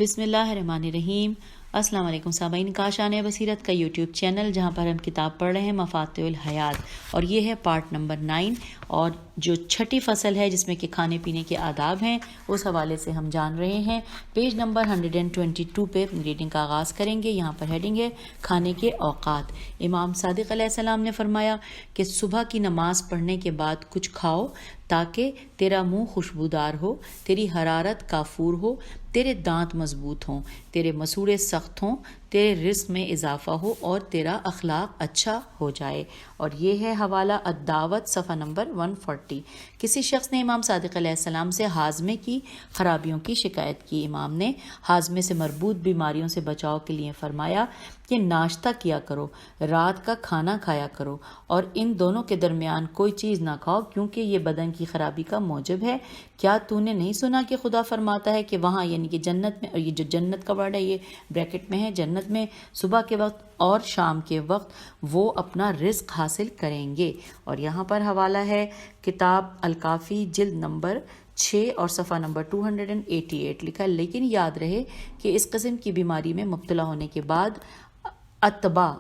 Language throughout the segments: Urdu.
بسم اللہ الرحمن الرحیم۔ السلام علیکم سامعین، کاشان بصیرت کا یوٹیوب چینل جہاں پر ہم کتاب پڑھ رہے ہیں مفاتیح الحیات، اور یہ ہے پارٹ نمبر 9 اور جو چھٹی فصل ہے جس میں کہ کھانے پینے کے آداب ہیں اس حوالے سے ہم جان رہے ہیں۔ پیج نمبر 122 پہ ریڈنگ کا آغاز کریں گے۔ یہاں پر ہیڈنگ ہے کھانے کے اوقات۔ امام صادق علیہ السلام نے فرمایا کہ صبح کی نماز پڑھنے کے بعد کچھ کھاؤ تاکہ تیرا منہ خوشبودار ہو، تیری حرارت کافور ہو، تیرے دانت مضبوط ہوں، تیرے مسوڑے سخت ہوں، تیرے رزق میں اضافہ ہو اور تیرا اخلاق اچھا ہو جائے۔ اور یہ ہے حوالہ الدعوت صفحہ نمبر 140۔ کسی شخص نے امام صادق علیہ السلام سے ہاضمے کی خرابیوں کی شکایت کی۔ امام نے ہاضمے سے مربوط بیماریوں سے بچاؤ کے لیے فرمایا کہ ناشتہ کیا کرو، رات کا کھانا کھایا کرو اور ان دونوں کے درمیان کوئی چیز نہ کھاؤ کیونکہ یہ بدن کی خرابی کا موجب ہے۔ کیا تو نے نہیں سنا کہ خدا فرماتا ہے کہ وہاں یعنی کہ جنت میں، اور یہ جو جنت کا ورڈ ہے یہ بریکٹ میں ہے، جنت میں صبح کے وقت اور شام کے وقت وہ اپنا رزق حاصل کریں گے۔ اور یہاں پر حوالہ ہے کتاب الکافی جلد نمبر 6 اور صفحہ نمبر 288 لکھا ہے۔ لیکن یاد رہے کہ اس قسم کی بیماری میں مبتلا ہونے کے بعد اتباع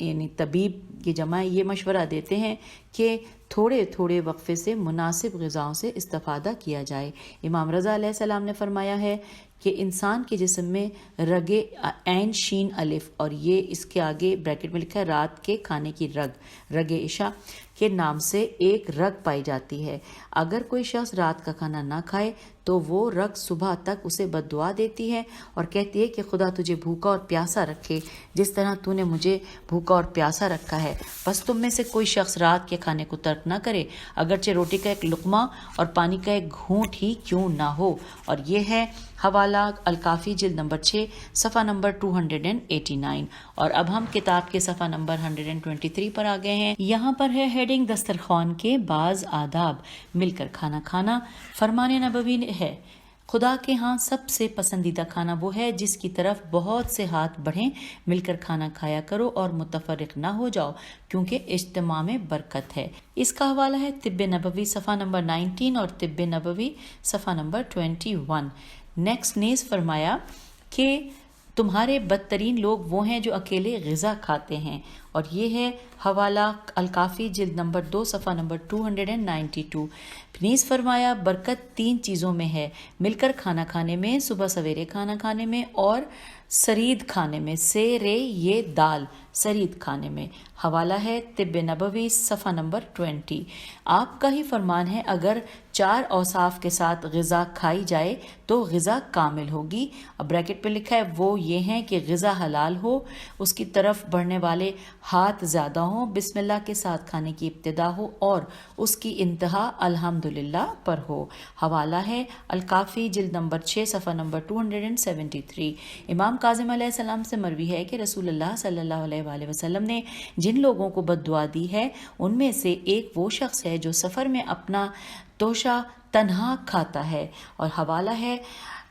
یعنی طبیب کی جمع یہ مشورہ دیتے ہیں کہ تھوڑے تھوڑے وقفے سے مناسب غذاؤں سے استفادہ کیا جائے۔ امام رضا علیہ السلام نے فرمایا ہے کہ انسان کے جسم میں رگ عین شین الف، اور یہ اس کے آگے بریکٹ میں لکھا ہے رات کے کھانے کی رگ عشاء کے نام سے ایک رگ پائی جاتی ہے۔ اگر کوئی شخص رات کا کھانا نہ کھائے تو وہ رگ صبح تک اسے بد دعا دیتی ہے اور کہتی ہے کہ خدا تجھے بھوکا اور پیاسا رکھے جس طرح تو نے مجھے بھوکا اور پیاسا رکھا ہے۔ بس تم میں سے کوئی شخص رات کے کھانے کو ترک نہ کرے، اگرچہ روٹی کا ایک لقمہ اور پانی کا ایک گھونٹ ہی کیوں نہ ہو۔ اور یہ ہے حوالہ الکافی جلد نمبر 6 صفحہ نمبر 289۔ اور اب ہم کتاب کے صفحہ نمبر 123 پر آ گئے ہیں۔ یہاں پر ہے ہیڈنگ دسترخوان کے بعض آداب۔ مل کر کھانا کھانا فرمان نبوی ہے۔ خدا کے ہاں سب سے پسندیدہ کھانا وہ ہے جس کی طرف بہت سے ہاتھ بڑھیں۔ مل کر کھانا کھایا کرو اور متفرق نہ ہو جاؤ کیونکہ اجتماع میں برکت ہے۔ اس کا حوالہ ہے طب نبوی صفحہ نمبر 19 اور طب نبوی صفحہ نمبر 21۔ نیکسٹ نیز فرمایا کہ تمہارے بدترین لوگ وہ ہیں جو اکیلے غذا کھاتے ہیں۔ اور یہ ہے حوالہ الکافی جلد نمبر 2 صفحہ نمبر 292۔ نیز فرمایا برکت 3 چیزوں میں ہے، مل کر کھانا کھانے میں، صبح سویرے کھانا کھانے میں اور سرید کھانے میں، یہ دال سرید کھانے میں۔ حوالہ ہے طب نبوی صفحہ نمبر 20۔ آپ کا ہی فرمان ہے اگر 4 اوصاف کے ساتھ غذا کھائی جائے تو غذا کامل ہوگی۔ اب بریکٹ پہ لکھا ہے وہ یہ ہیں کہ غذا حلال ہو، اس کی طرف بڑھنے والے ہاتھ زیادہ ہوں، بسم اللہ کے ساتھ کھانے کی ابتدا ہو اور اس کی انتہا الحمدللہ پر ہو۔ حوالہ ہے الکافی جلد نمبر 6 صفحہ نمبر 273۔ امام کاظم علیہ السلام سے مروی ہے کہ رسول اللہ صلی اللہ علیہ وآلہ وسلم نے جن لوگوں کو بد دعا دی ہے ان میں سے ایک وہ شخص ہے جو سفر میں اپنا توشہ تنہا کھاتا ہے۔ اور حوالہ ہے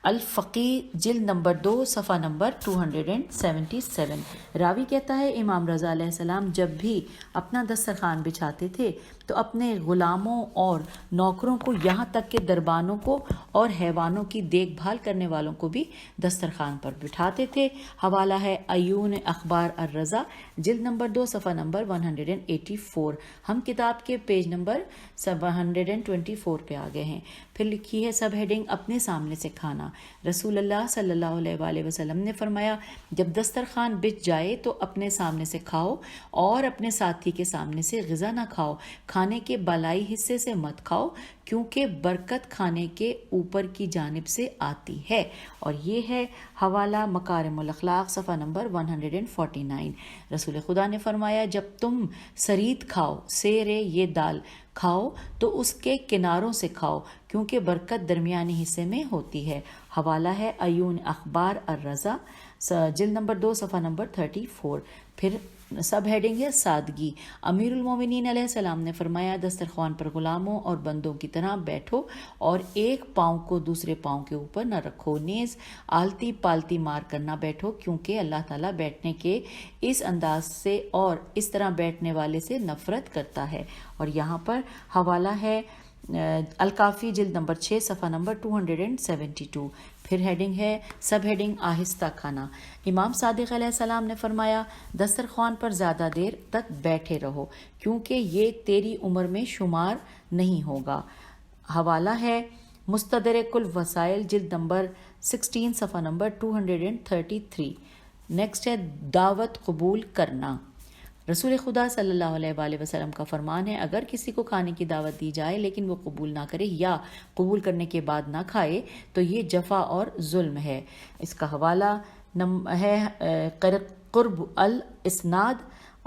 الفقی جلد نمبر 2 صفحہ نمبر 277۔ راوی کہتا ہے امام رضا علیہ السلام جب بھی اپنا دسترخوان بچھاتے تھے تو اپنے غلاموں اور نوکروں کو یہاں تک کہ دربانوں کو اور حیوانوں کی دیکھ بھال کرنے والوں کو بھی دسترخوان پر بٹھاتے تھے۔ حوالہ ہے عیون اخبار الرضا جلد نمبر 2 صفحہ نمبر 184۔ ہم کتاب کے پیج نمبر 124 پہ آ گئے ہیں۔ پھر لکھی ہے سب ہیڈنگ اپنے سامنے سے کھانا۔ رسول اللہ صلی اللہ علیہ وآلہ وسلم نے فرمایا جب دسترخوان بچھ جائے تو اپنے سامنے سے کھاؤ اور اپنے ساتھی کے سامنے سے غذا نہ کھاؤ۔ کھانے کے بالائی حصے سے مت کھاؤ کیونکہ برکت کھانے کے اوپر کی جانب سے آتی ہے۔ اور یہ ہے حوالہ مکارم الاخلاق صفحہ نمبر 149۔ رسول خدا نے فرمایا جب تم سرید کھاؤ، یہ دال کھاؤ تو اس کے کناروں سے کھاؤ کیونکہ برکت درمیانی حصے میں ہوتی ہے۔ حوالہ ہے عیون اخبار الرضا جلد نمبر 2 صفحہ نمبر 34۔ پھر سب ہیڈنگ ہے سادگی۔ امیر المومنین علیہ السلام نے فرمایا دسترخوان پر غلاموں اور بندوں کی طرح بیٹھو اور ایک پاؤں کو دوسرے پاؤں کے اوپر نہ رکھو، نیز آلتی پالتی مار کر نہ بیٹھو کیونکہ اللہ تعالیٰ بیٹھنے کے اس انداز سے اور اس طرح بیٹھنے والے سے نفرت کرتا ہے۔ اور یہاں پر حوالہ ہے الکافی جلد نمبر 6 صفحہ نمبر 272۔ پھر ہیڈنگ ہے سب ہیڈنگ آہستہ کھانا۔ امام صادق علیہ السلام نے فرمایا دسترخوان پر زیادہ دیر تک بیٹھے رہو کیونکہ یہ تیری عمر میں شمار نہیں ہوگا۔ حوالہ ہے مستدرک الوسائل جلد نمبر 16 صفحہ نمبر 233۔ نیکسٹ ہے دعوت قبول کرنا۔ رسول خدا صلی اللہ علیہ وآلہ وسلم کا فرمان ہے اگر کسی کو کھانے کی دعوت دی جائے لیکن وہ قبول نہ کرے یا قبول کرنے کے بعد نہ کھائے تو یہ جفا اور ظلم ہے۔ اس کا حوالہ ہے قرب الاسناد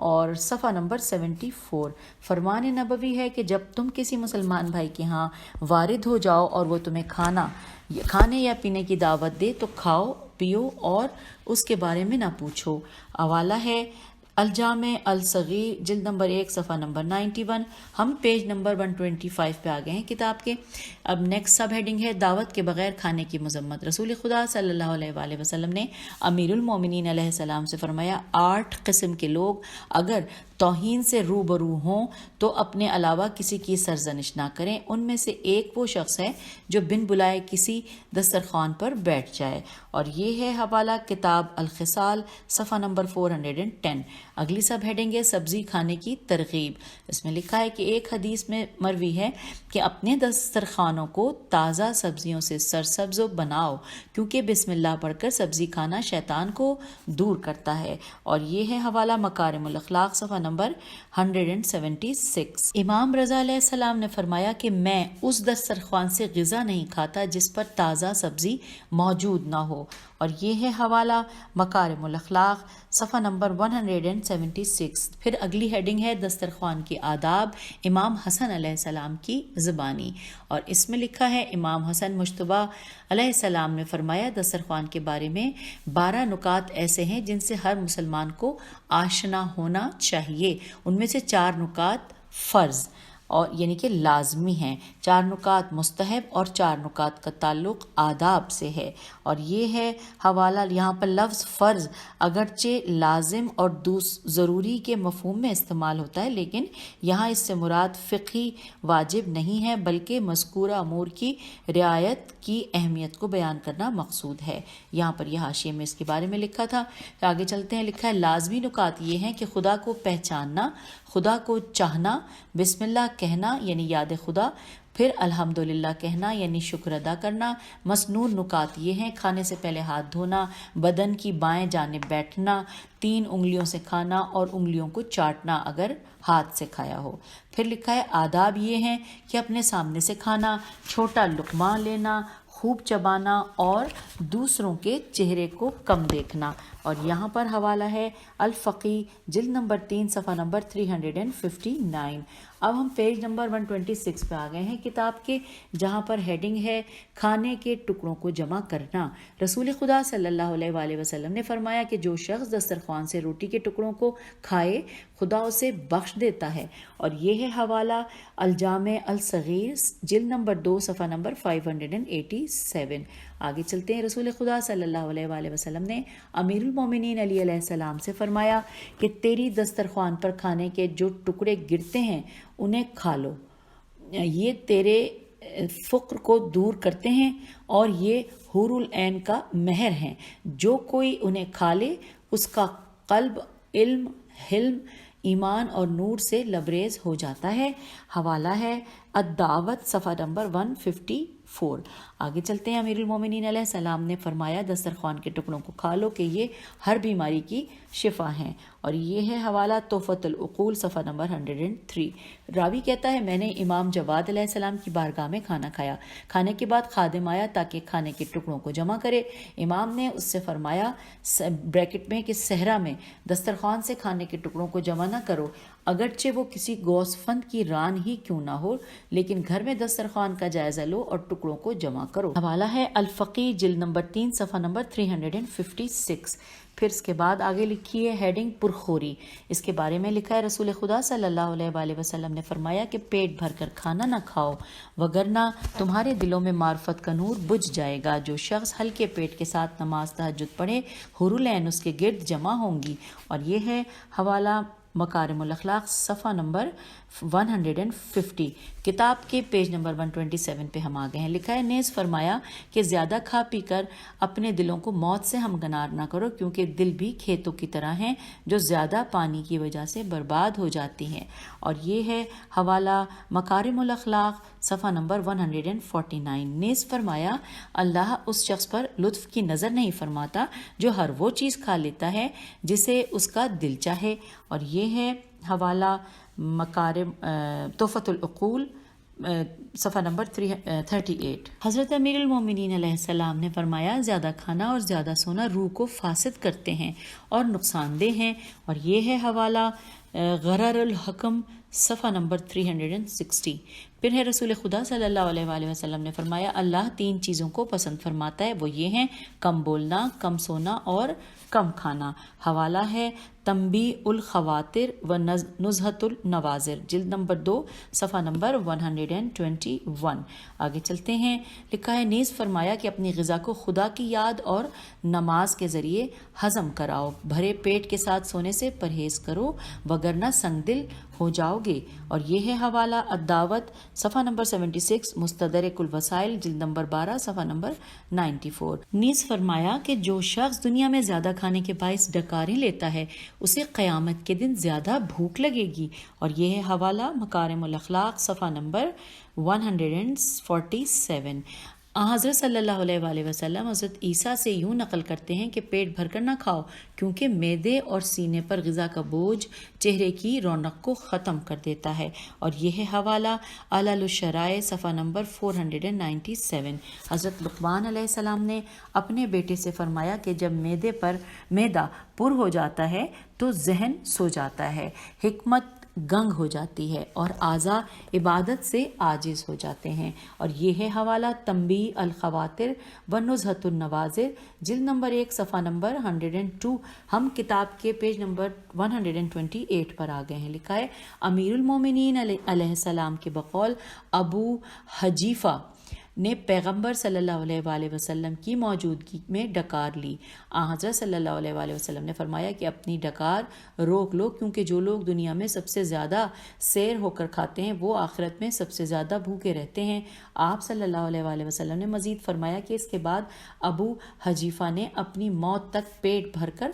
اور صفحہ نمبر 74۔ فرمان نبوی ہے کہ جب تم کسی مسلمان بھائی کے ہاں وارد ہو جاؤ اور وہ تمہیں کھانے یا پینے کی دعوت دے تو کھاؤ پیو اور اس کے بارے میں نہ پوچھو۔ حوالہ ہے الجامع الصغیر جلد نمبر 1 صفحہ نمبر 91۔ ہم پیج نمبر 125 پہ آ گئے ہیں کتاب کے۔ اب نیکسٹ سب ہیڈنگ ہے دعوت کے بغیر کھانے کی مذمت۔ رسول خدا صلی اللہ علیہ وآلہ وسلم نے امیر المومنین علیہ السلام سے فرمایا 8 قسم کے لوگ اگر توہین سے روبرو ہوں تو اپنے علاوہ کسی کی سرزنش نہ کریں۔ ان میں سے ایک وہ شخص ہے جو بن بلائے کسی دسترخوان پر بیٹھ جائے، اور یہ ہے حوالہ کتاب الخصال صفحہ نمبر 410۔ اگلی سب ہیڈنگ ہے سبزی کھانے کی ترغیب۔ اس میں لکھا ہے کہ ایک حدیث میں مروی ہے کہ اپنے دسترخوانوں کو تازہ سبزیوں سے سرسبز بناؤ کیونکہ بسم اللہ پڑھ کر سبزی کھانا شیطان کو دور کرتا ہے، اور یہ ہے حوالہ مکارم الاخلاق صفحہ نمبر 176۔ امام رضا علیہ السلام نے فرمایا کہ میں اس دسترخوان سے غذا نہیں کھاتا جس پر تازہ سبزی موجود نہ ہو، اور یہ ہے حوالہ مکارم الاخلاق صفحہ نمبر 176۔ پھر اگلی ہیڈنگ ہے دسترخوان کی آداب امام حسن علیہ السلام کی زبانی، اور اس میں لکھا ہے امام حسن مجتبیٰ علیہ السلام نے فرمایا دسترخوان کے بارے میں 12 نکات ایسے ہیں جن سے ہر مسلمان کو آشنا ہونا چاہیے۔ ان میں سے 4 نکات فرض اور یعنی کہ لازمی ہیں، 4 نکات مستحب اور 4 نکات کا تعلق آداب سے ہے، اور یہ ہے حوالہ یہاں پر لفظ فرض اگرچہ لازم اور ضروری کے مفہوم میں استعمال ہوتا ہے لیکن یہاں اس سے مراد فقہی واجب نہیں ہے بلکہ مذکورہ امور کی رعایت کی اہمیت کو بیان کرنا مقصود ہے۔ یہاں پر یہ حاشیے میں اس کے بارے میں لکھا تھا، آگے چلتے ہیں۔ لکھا ہے لازمی نکات یہ ہیں کہ خدا کو پہچاننا، خدا کو چاہنا، بسم اللہ کہنا یعنی یاد خدا، پھر الحمدللہ کہنا یعنی شکر ادا کرنا۔ مسنون نکات یہ ہیں کھانے سے پہلے ہاتھ دھونا، بدن کی بائیں جانب بیٹھنا، 3 انگلیوں سے کھانا اور انگلیوں کو چاٹنا اگر ہاتھ سے کھایا ہو۔ پھر لکھا ہے آداب یہ ہیں کہ اپنے سامنے سے کھانا، چھوٹا لقمہ لینا، خوب چبانا اور دوسروں کے چہرے کو کم دیکھنا، اور یہاں پر حوالہ ہے الفقی جلد نمبر 3 صفحہ نمبر 359۔ اب ہم پیج نمبر 126 پہ آ گئے ہیں کتاب کے، جہاں پر ہیڈنگ ہے کھانے کے ٹکڑوں کو جمع کرنا۔ رسول خدا صلی اللہ علیہ وآلہ وسلم نے فرمایا کہ جو شخص دسترخوان سے روٹی کے ٹکڑوں کو کھائے خدا اسے بخش دیتا ہے، اور یہ ہے حوالہ الجامع الصغیر جلد نمبر 2 صفحہ نمبر 587۔ آگے چلتے ہیں۔ رسول خدا صلی اللہ علیہ وآلہ وسلم نے امیر المومنین علی علیہ السلام سے فرمایا کہ تیری دسترخوان پر کھانے کے جو ٹکڑے گرتے ہیں انہیں کھا لو، یہ تیرے فقر کو دور کرتے ہیں اور یہ حور العین کا مہر ہیں، جو کوئی انہیں کھا لے اس کا قلب علم، حلم، ایمان اور نور سے لبریز ہو جاتا ہے۔ حوالہ ہے الدعوت صفحہ نمبر 154۔ آگے چلتے ہیں۔ امیر المومنین علیہ السلام نے فرمایا دسترخوان کے ٹکڑوں کو کھا لو کہ یہ ہر بیماری کی شفا ہیں، اور یہ ہے حوالہ تحفۃ العقول صفحہ نمبر 103۔ راوی کہتا ہے میں نے امام جواد علیہ السلام کی بارگاہ میں کھانا کھایا، کھانے کے بعد خادم آیا تاکہ کھانے کے ٹکڑوں کو جمع کرے۔ امام نے اس سے فرمایا بریکٹ میں کہ صحرا میں دسترخوان سے کھانے کے ٹکڑوں کو جمع نہ کرو، اگرچہ وہ کسی گوسفند کی ران ہی کیوں نہ ہو، لیکن گھر میں دسترخوان کا جائزہ لو اور ٹکڑوں کو جمع کرو۔ حوالہ ہے الفقی جلد نمبر 3 صفحہ نمبر 356۔ پھر اس کے بعد آگے لکھی ہے ہیڈنگ پرخوری۔ اس کے بارے میں لکھا ہے رسول خدا صلی اللہ علیہ وآلہ وسلم نے فرمایا کہ پیٹ بھر کر کھانا نہ کھاؤ وگرنہ تمہارے دلوں میں معرفت کا نور بجھ جائے گا۔ جو شخص ہلکے پیٹ کے ساتھ نماز تہجد پڑھے حور العین اس کے گرد جمع ہوں گی، اور یہ ہے حوالہ مکارم الاخلاق صفحہ نمبر 150 کتاب کے پیج نمبر 127 پہ ہم آ گئے ہیں. لکھا ہے نیز فرمایا کہ زیادہ کھا پی کر اپنے دلوں کو موت سے ہمکنار نہ کرو، کیونکہ دل بھی کھیتوں کی طرح ہیں جو زیادہ پانی کی وجہ سے برباد ہو جاتی ہیں. اور یہ ہے حوالہ مکارم الاخلاق صفحہ نمبر 149. نیز فرمایا اللہ اس شخص پر لطف کی نظر نہیں فرماتا جو ہر وہ چیز کھا لیتا ہے جسے اس کا دل چاہے. اور یہ ہے حوالہ مکارم تحفۃ العقول صفحہ نمبر 38. حضرت امیر المومنین علیہ السلام نے فرمایا زیادہ کھانا اور زیادہ سونا روح کو فاسد کرتے ہیں اور نقصان دہ ہیں. اور یہ ہے حوالہ غرر الحکم صفحہ نمبر 360. پھر ہے رسول خدا صلی اللہ علیہ وآلہ وسلم نے فرمایا اللہ 3 چیزوں کو پسند فرماتا ہے، وہ یہ ہیں کم بولنا، کم سونا اور کم کھانا. حوالہ ہے تنبیہ الخواطر و نزہۃ النواظر جلد نمبر 2 صفحہ نمبر 121. آگے چلتے ہیں. لکھا ہے نیز فرمایا کہ اپنی غذا کو خدا کی یاد اور نماز کے ذریعے ہضم کراؤ، بھرے پیٹ کے ساتھ سونے سے پرہیز کرو وگرنہ سنگ دل ہو جاؤ گے. اور یہ ہے حوالہ الدعوت صفحہ نمبر 76 مستدرک الوسائل جلد نمبر 12 صفحہ نمبر 94. نیز فرمایا کہ جو شخص دنیا میں زیادہ کھانے کے باعث ڈکاریں لیتا ہے اسے قیامت کے دن زیادہ بھوک لگے گی. اور یہ ہے حوالہ مکارم الاخلاق صفحہ نمبر 147. حضرت صلی اللہ علیہ وآلہ وسلم حضرت عیسیٰ سے یوں نقل کرتے ہیں کہ پیٹ بھر کر نہ کھاؤ، کیونکہ معدے اور سینے پر غذا کا بوجھ چہرے کی رونق کو ختم کر دیتا ہے. اور یہ ہے حوالہ علل الشرائع صفحہ نمبر 497. حضرت لقمان علیہ السلام نے اپنے بیٹے سے فرمایا کہ جب معدہ پر ہو جاتا ہے تو ذہن سو جاتا ہے، حکمت گنگ ہو جاتی ہے اور اعضاء عبادت سے عاجز ہو جاتے ہیں. اور یہ ہے حوالہ تنبیہ الخواطر و نزہۃ النواظر جلد نمبر 1 صفحہ نمبر 102. ہم کتاب کے پیج نمبر 128 پر آ گئے ہیں. لکھا ہے امیر المومنین علیہ السلام کے بقول ابو حجیفہ نے پیغمبر صلی اللہ علیہ وآلہ وسلم کی موجودگی میں ڈکار لی. حضرت صلی اللہ علیہ وآلہ وسلم نے فرمایا کہ اپنی ڈکار روک لو، کیونکہ جو لوگ دنیا میں سب سے زیادہ سیر ہو کر کھاتے ہیں وہ آخرت میں سب سے زیادہ بھوکے رہتے ہیں. آپ صلی اللہ علیہ وآلہ وسلم نے مزید فرمایا کہ اس کے بعد ابو حجیفہ نے اپنی موت تک پیٹ بھر کر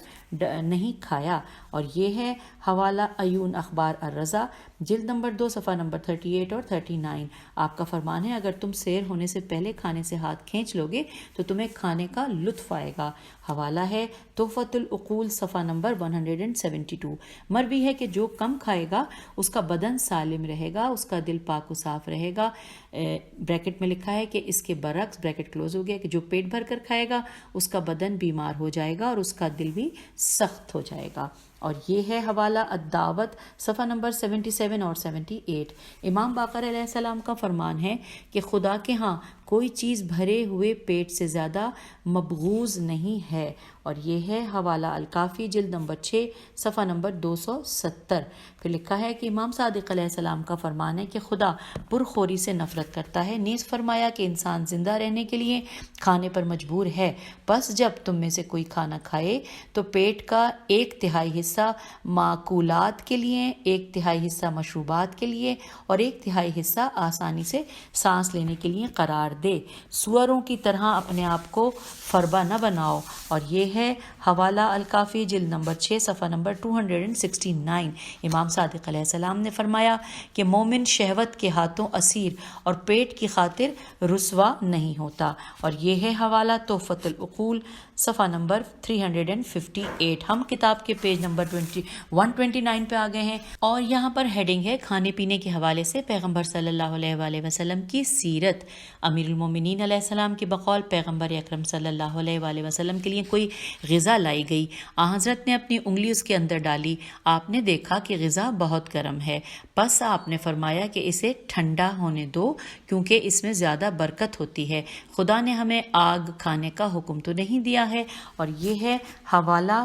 نہیں کھایا. اور یہ ہے حوالہ عیون اخبار الرضا جلد نمبر 2 صفحہ نمبر 38 اور 39. آپ کا فرمان ہے اگر تم سیر ہونے سے پہلے کھانے سے ہاتھ کھینچ لو گے تو تمہیں کھانے کا لطف آئے گا. حوالہ ہے تحفۃ العقول صفحہ نمبر 172. مروی ہے کہ جو کم کھائے گا اس کا بدن سالم رہے گا، اس کا دل پاک و صاف رہے گا. بریکٹ میں لکھا ہے کہ اس کے برعکس بریکٹ کلوز ہو گیا کہ جو پیٹ بھر کر کھائے گا اس کا بدن بیمار ہو جائے گا اور اس کا دل بھی سخت ہو جائے گا. اور یہ ہے حوالہ الدعوت صفحہ نمبر 77 اور 78. امام باقر علیہ السلام کا فرمان ہے کہ خدا کے ہاں کوئی چیز بھرے ہوئے پیٹ سے زیادہ مبغوض نہیں ہے. اور یہ ہے حوالہ الکافی جلد نمبر 6 صفحہ نمبر 270. پھر لکھا ہے کہ امام صادق علیہ السلام کا فرمان ہے کہ خدا پرخوری سے نفرت کرتا ہے. نیز فرمایا کہ انسان زندہ رہنے کے لیے کھانے پر مجبور ہے، بس جب تم میں سے کوئی کھانا کھائے تو پیٹ کا 1/3 حصہ معقولات کے لیے، 1/3 حصہ مشروبات کے لیے اور 1/3 حصہ آسانی سے سانس لینے کے لیے قرار دے. سوروں کی طرح اپنے آپ کو فربا نہ بناؤ. اور یہ ہے حوالہ الکافی جلد نمبر 6 صفحہ نمبر 269. امام صادق علیہ السلام نے فرمایا کہ مومن شہوت کے ہاتھوں اسیر اور پیٹ کی خاطر رسوا نہیں ہوتا. اور یہ ہے حوالہ تحفۃ العقول صفحہ نمبر 358. ہم کتاب کے پیج نمبر 129 پہ آ گئے ہیں اور یہاں پر ہیڈنگ ہے کھانے پینے کے حوالے سے پیغمبر صلی اللہ علیہ وآلہ وسلم کی سیرت. امیر المومنین علیہ السلام کے بقول پیغمبر اکرم صلی اللہ علیہ وآلہ وسلم کے لیے کوئی غذا لائی گئی. حضرت نے اپنی انگلی اس کے اندر ڈالی. آپ نے دیکھا کہ غذا بہت گرم ہے، پس آپ نے فرمایا کہ اسے ٹھنڈا ہونے دو کیونکہ اس میں زیادہ برکت ہوتی ہے. خدا نے ہمیں آگ کھانے کا حکم تو نہیں دیا ہے. اور یہ ہے حوالہ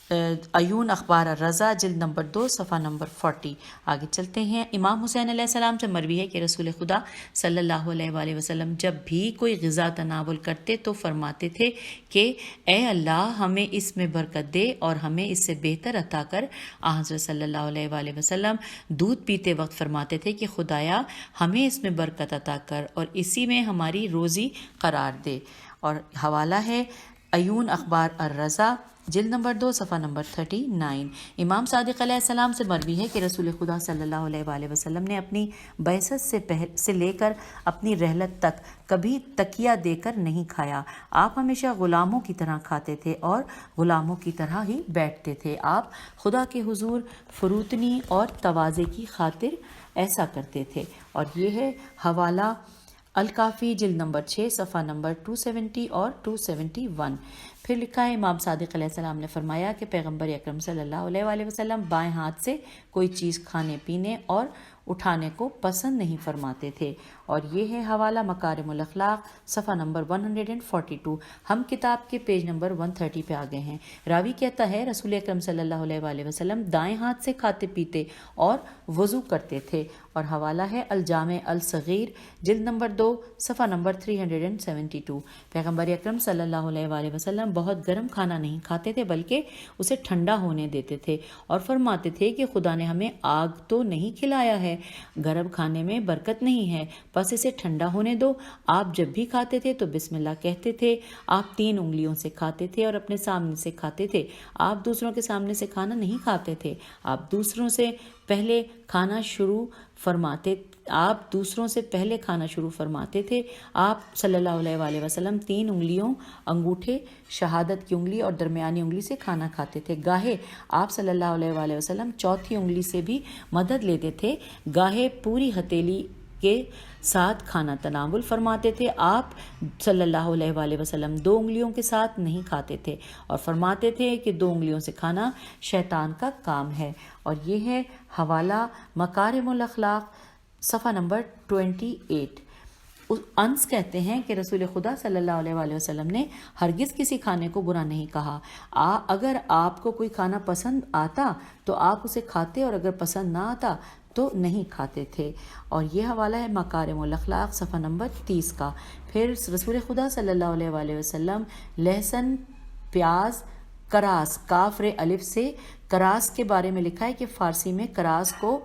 عیون اخبار الرضا جلد نمبر 2 صفحہ نمبر 40۔ آگے چلتے ہیں۔ امام حسین علیہ السلام سے مروی ہے کہ رسول خدا صلی اللہ علیہ وآلہ وسلم جب بھی کوئی غذا تناول کرتے تو فرماتے تھے کہ اے اللہ ہمیں اس میں برکت دے اور ہمیں اس سے بہتر عطا کر۔ حضرت صلی اللہ علیہ وآلہ وسلم دودھ پیتے وقت فرماتے تھے کہ خدایا ہمیں اس میں برکت عطا کر اور اسی میں ہماری روزی قرار دے۔ اور حوالہ ہے عیون اخبار الرضا جلد نمبر 2 صفحہ نمبر 39۔ امام صادق علیہ السلام سے مروی ہے کہ رسول خدا صلی اللہ علیہ وآلہ وسلم نے اپنی بعثت سے لے کر اپنی رحلت تک کبھی تکیہ دے کر نہیں کھایا۔ آپ ہمیشہ غلاموں کی طرح کھاتے تھے اور غلاموں کی طرح ہی بیٹھتے تھے۔ آپ خدا کے حضور فروتنی اور تواضع کی خاطر ایسا کرتے تھے۔ اور یہ ہے حوالہ الکافی جلد نمبر 6 صفحہ نمبر 270 اور 271۔ پھر لکھا ہے امام صادق علیہ السلام نے فرمایا کہ پیغمبر اکرم صلی اللہ علیہ وآلہ وسلم بائیں ہاتھ سے کوئی چیز کھانے پینے اور اٹھانے کو پسند نہیں فرماتے تھے۔ اور یہ ہے حوالہ مکارم الاخلاق صفحہ نمبر 142۔ ہم کتاب کے پیج نمبر 130 پہ آگے ہیں۔ راوی کہتا ہے رسول اکرم صلی اللہ علیہ وآلہ وسلم دائیں ہاتھ سے کھاتے پیتے اور وضو کرتے تھے۔ اور حوالہ ہے الجامع الصغیر جلد نمبر 2 صفحہ نمبر 372۔ پیغمبر اکرم صلی اللہ علیہ وآلہ وسلم بہت گرم کھانا نہیں کھاتے تھے بلکہ اسے ٹھنڈا ہونے دیتے تھے اور فرماتے تھے کہ خدا نے ہمیں آگ تو نہیں کھلایا ہے، گرم کھانے میں برکت نہیں ہے، بس اسے ٹھنڈا ہونے دو۔ آپ جب بھی کھاتے تھے تو بسم اللہ کہتے تھے۔ آپ 3 انگلیوں سے کھاتے تھے اور اپنے سامنے سے کھاتے تھے۔ آپ دوسروں کے سامنے سے کھانا نہیں کھاتے تھے۔ آپ دوسروں سے پہلے کھانا شروع فرماتے تھے۔ آپ صلی اللہ علیہ وآلہ وسلم 3 انگلیوں، انگوٹھے، شہادت کی انگلی اور درمیانی انگلی سے کھانا کھاتے تھے۔ گاہے آپ صلی اللہ علیہ وآلہ وسلم چوتھی انگلی سے بھی مدد لیتے تھے۔ گاہے پوری ہتھیلی کے ساتھ کھانا تناول فرماتے تھے۔ آپ صلی اللہ علیہ وآلہ وسلم 2 انگلیوں کے ساتھ نہیں کھاتے تھے اور فرماتے تھے کہ 2 انگلیوں سے کھانا شیطان کا کام ہے۔ اور یہ ہے حوالہ مکارم الاخلاق صفحہ نمبر 28۔ انس کہتے ہیں کہ رسول خدا صلی اللہ علیہ وآلہ وسلم نے ہرگز کسی کھانے کو برا نہیں کہا۔ اگر آپ کو کوئی کھانا پسند آتا تو آپ اسے کھاتے اور اگر پسند نہ آتا تو نہیں کھاتے تھے۔ اور یہ حوالہ ہے مکارم الاخلاق صفحہ نمبر 30 کا۔ پھر رسول خدا صلی اللہ علیہ وآلہ وسلم لہسن، پیاز، کراس کاف ر الف سے کراس کے بارے میں لکھا ہے کہ فارسی میں کراس کو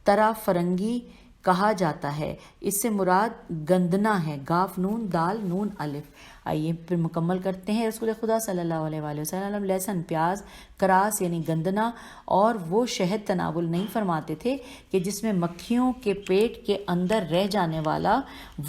ترا فرنگی کہا جاتا ہے، اس سے مراد گندنا ہے، گاف نون دال نون الف۔ آئیے پھر مکمل کرتے ہیں۔ رسول خدا صلی اللہ علیہ وآلہ وسلم لہسن، پیاز، کراس یعنی گندنا اور وہ شہد تناول نہیں فرماتے تھے کہ جس میں مکھیوں کے پیٹ کے اندر رہ جانے والا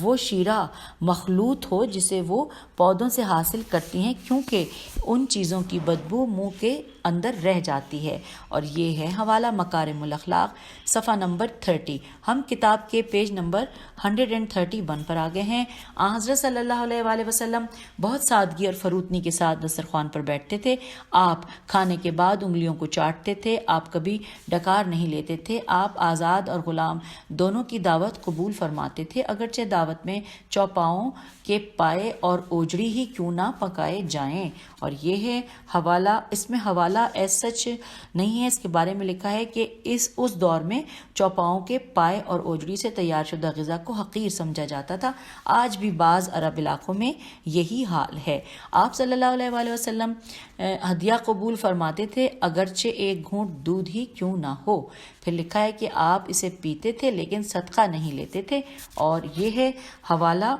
وہ شیرہ مخلوط ہو جسے وہ پودوں سے حاصل کرتی ہیں، کیونکہ ان چیزوں کی بدبو منہ کے اندر رہ جاتی ہے۔ اور یہ ہے حوالہ مکارم الاخلاق صفحہ نمبر 30۔ ہم کتاب کے پیج نمبر 131 پر آگے ہیں۔ حضرت صلی اللہ علیہ وآلہ وسلم بہت سادگی اور فروتنی کے ساتھ دسترخوان پر بیٹھتے تھے۔ آپ کھانے کے بعد انگلیوں کو چاٹتے تھے۔ آپ کبھی ڈکار نہیں لیتے تھے۔ آپ آزاد اور غلام دونوں کی دعوت قبول فرماتے تھے، اگرچہ دعوت میں چوپاؤں کے پائے اور اوجڑی ہی کیوں نہ پکائے جائیں۔ اور یہ ہے حوالہ، اس میں حوالہ ایس سچ نہیں ہے، اس کے بارے میں لکھا ہے کہ اس دور میں چوپاؤں کے پائے اور اوجڑی سے تیار شدہ غذا کو حقیر سمجھا جاتا تھا۔ آج بھی بعض عرب علاقوں میں یہی حال ہے۔ آپ صلی اللہ علیہ وآلہ وسلم ہدیہ قبول فرماتے تھے، اگرچہ ایک گھونٹ دودھ ہی کیوں نہ ہو۔ پھر لکھا ہے کہ آپ اسے پیتے تھے لیکن صدقہ نہیں لیتے تھے۔ اور یہ ہے حوالہ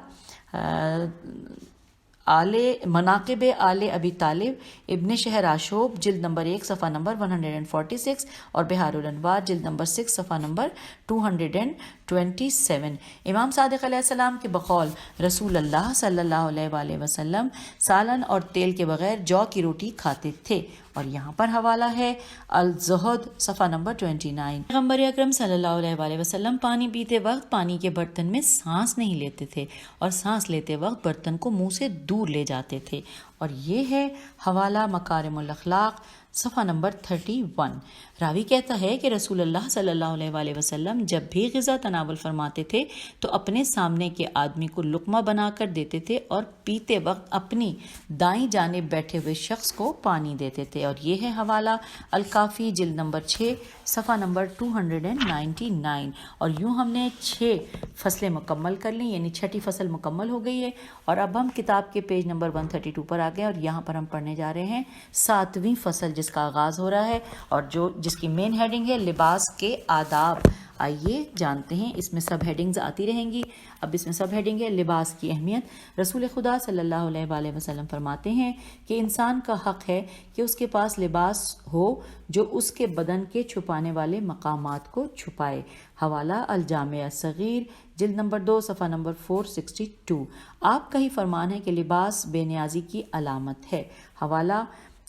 مناقب آل ابی طالب ابن شہر آشوب جلد نمبر 1 صفحہ نمبر 146 اور بہار الانوار جلد نمبر 6 صفحہ نمبر 227۔ امام صادق علیہ السلام کے بقول رسول اللہ صلی اللہ علیہ وآلہ وسلم سالن اور تیل کے بغیر جو کی روٹی کھاتے تھے۔ اور یہاں پر حوالہ ہے الزہد صفحہ نمبر 29۔ پیغمبر اکرم صلی اللہ علیہ وآلہ وسلم پانی پیتے وقت پانی کے برتن میں سانس نہیں لیتے تھے اور سانس لیتے وقت برتن کو منہ سے دور لے جاتے تھے۔ اور یہ ہے حوالہ مکارم الاخلاق صفحہ نمبر 31۔ راوی کہتا ہے کہ رسول اللہ صلی اللہ علیہ وآلہ وسلم جب بھی غذا تناول فرماتے تھے تو اپنے سامنے کے آدمی کو لقمہ بنا کر دیتے تھے اور پیتے وقت اپنی دائیں جانب بیٹھے ہوئے شخص کو پانی دیتے تھے، اور یہ ہے حوالہ الکافی جلد نمبر 6 صفحہ نمبر 299۔ اور یوں ہم نے 6 فصلیں مکمل کر لیں، یعنی 6ٹھی فصل مکمل ہو گئی ہے، اور اب ہم کتاب کے پیج نمبر 132 پر آ گئے، اور یہاں پر ہم پڑھنے جا رہے ہیں 7ویں فصل جس کا آغاز ہو رہا ہے اور جس کی مین ہیڈنگ ہے لباس کے آداب۔ آئیے جانتے ہیں، اس میں سب ہیڈنگز آتی رہیں گی۔ اب اس میں سب ہیڈنگ ہے لباس کی اہمیت۔ رسول خدا صلی اللہ علیہ وآلہ وسلم فرماتے ہیں کہ انسان کا حق ہے کہ اس کے پاس لباس ہو جو اس کے بدن کے چھپانے والے مقامات کو چھپائے۔ حوالہ الجامع الصغیر جلد نمبر 2 صفحہ نمبر 462۔ آپ کا ہی فرمان ہے کہ لباس بے نیازی کی علامت ہے۔ حوالہ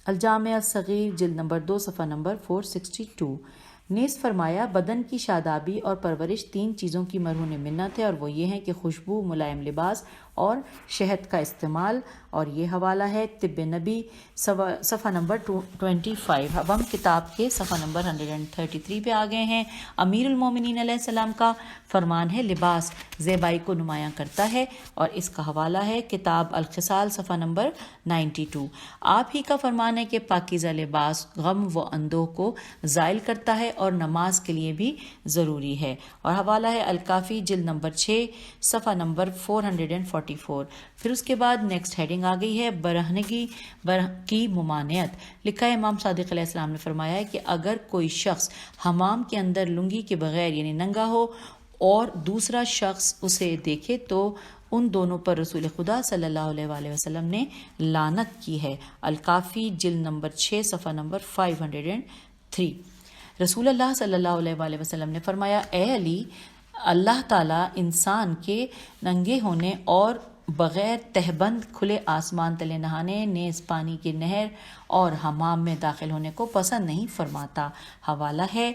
الجامع الصغیر جلد نمبر 2 صفحہ نمبر 462۔ نیز فرمایا بدن کی شادابی اور پرورش 3 چیزوں کی مرہون منت ہے، اور وہ یہ ہیں کہ خوشبو، ملائم لباس اور شہد کا استعمال۔ اور یہ حوالہ ہے طب نبی صفحہ نمبر 25۔ اب ہم کتاب کے صفحہ نمبر 133 پہ آ گئے ہیں۔ امیر المومنین علیہ السلام کا فرمان ہے لباس زیبائی کو نمایاں کرتا ہے، اور اس کا حوالہ ہے کتاب الخصال صفحہ نمبر 92۔ آپ ہی کا فرمان ہے کہ پاکیزہ لباس غم و اندوہ کو زائل کرتا ہے اور نماز کے لیے بھی ضروری ہے۔ اور حوالہ ہے الکافی جلد نمبر 6 صفحہ نمبر 444۔ پھر اس کے بعد نیکسٹ ہیڈنگ آ گئی ہے برہنگی کی ممانعت۔ لکھا ہے امام صادق علیہ السلام نے فرمایا ہے کہ اگر کوئی شخص حمام کے اندر لنگی کے بغیر یعنی ننگا ہو اور دوسرا شخص اسے دیکھے تو ان دونوں پر رسول خدا صلی اللہ علیہ وآلہ وسلم نے لعنت کی ہے۔ الکافی جلد نمبر 6 صفحہ نمبر 503۔ رسول اللہ صلی اللہ علیہ وآلہ وسلم نے فرمایا اے علی، اللہ تعالیٰ انسان کے ننگے ہونے اور بغیر تہبند کھلے آسمان تلے نہانے، نیز پانی کی نہر اور حمام میں داخل ہونے کو پسند نہیں فرماتا۔ حوالہ ہے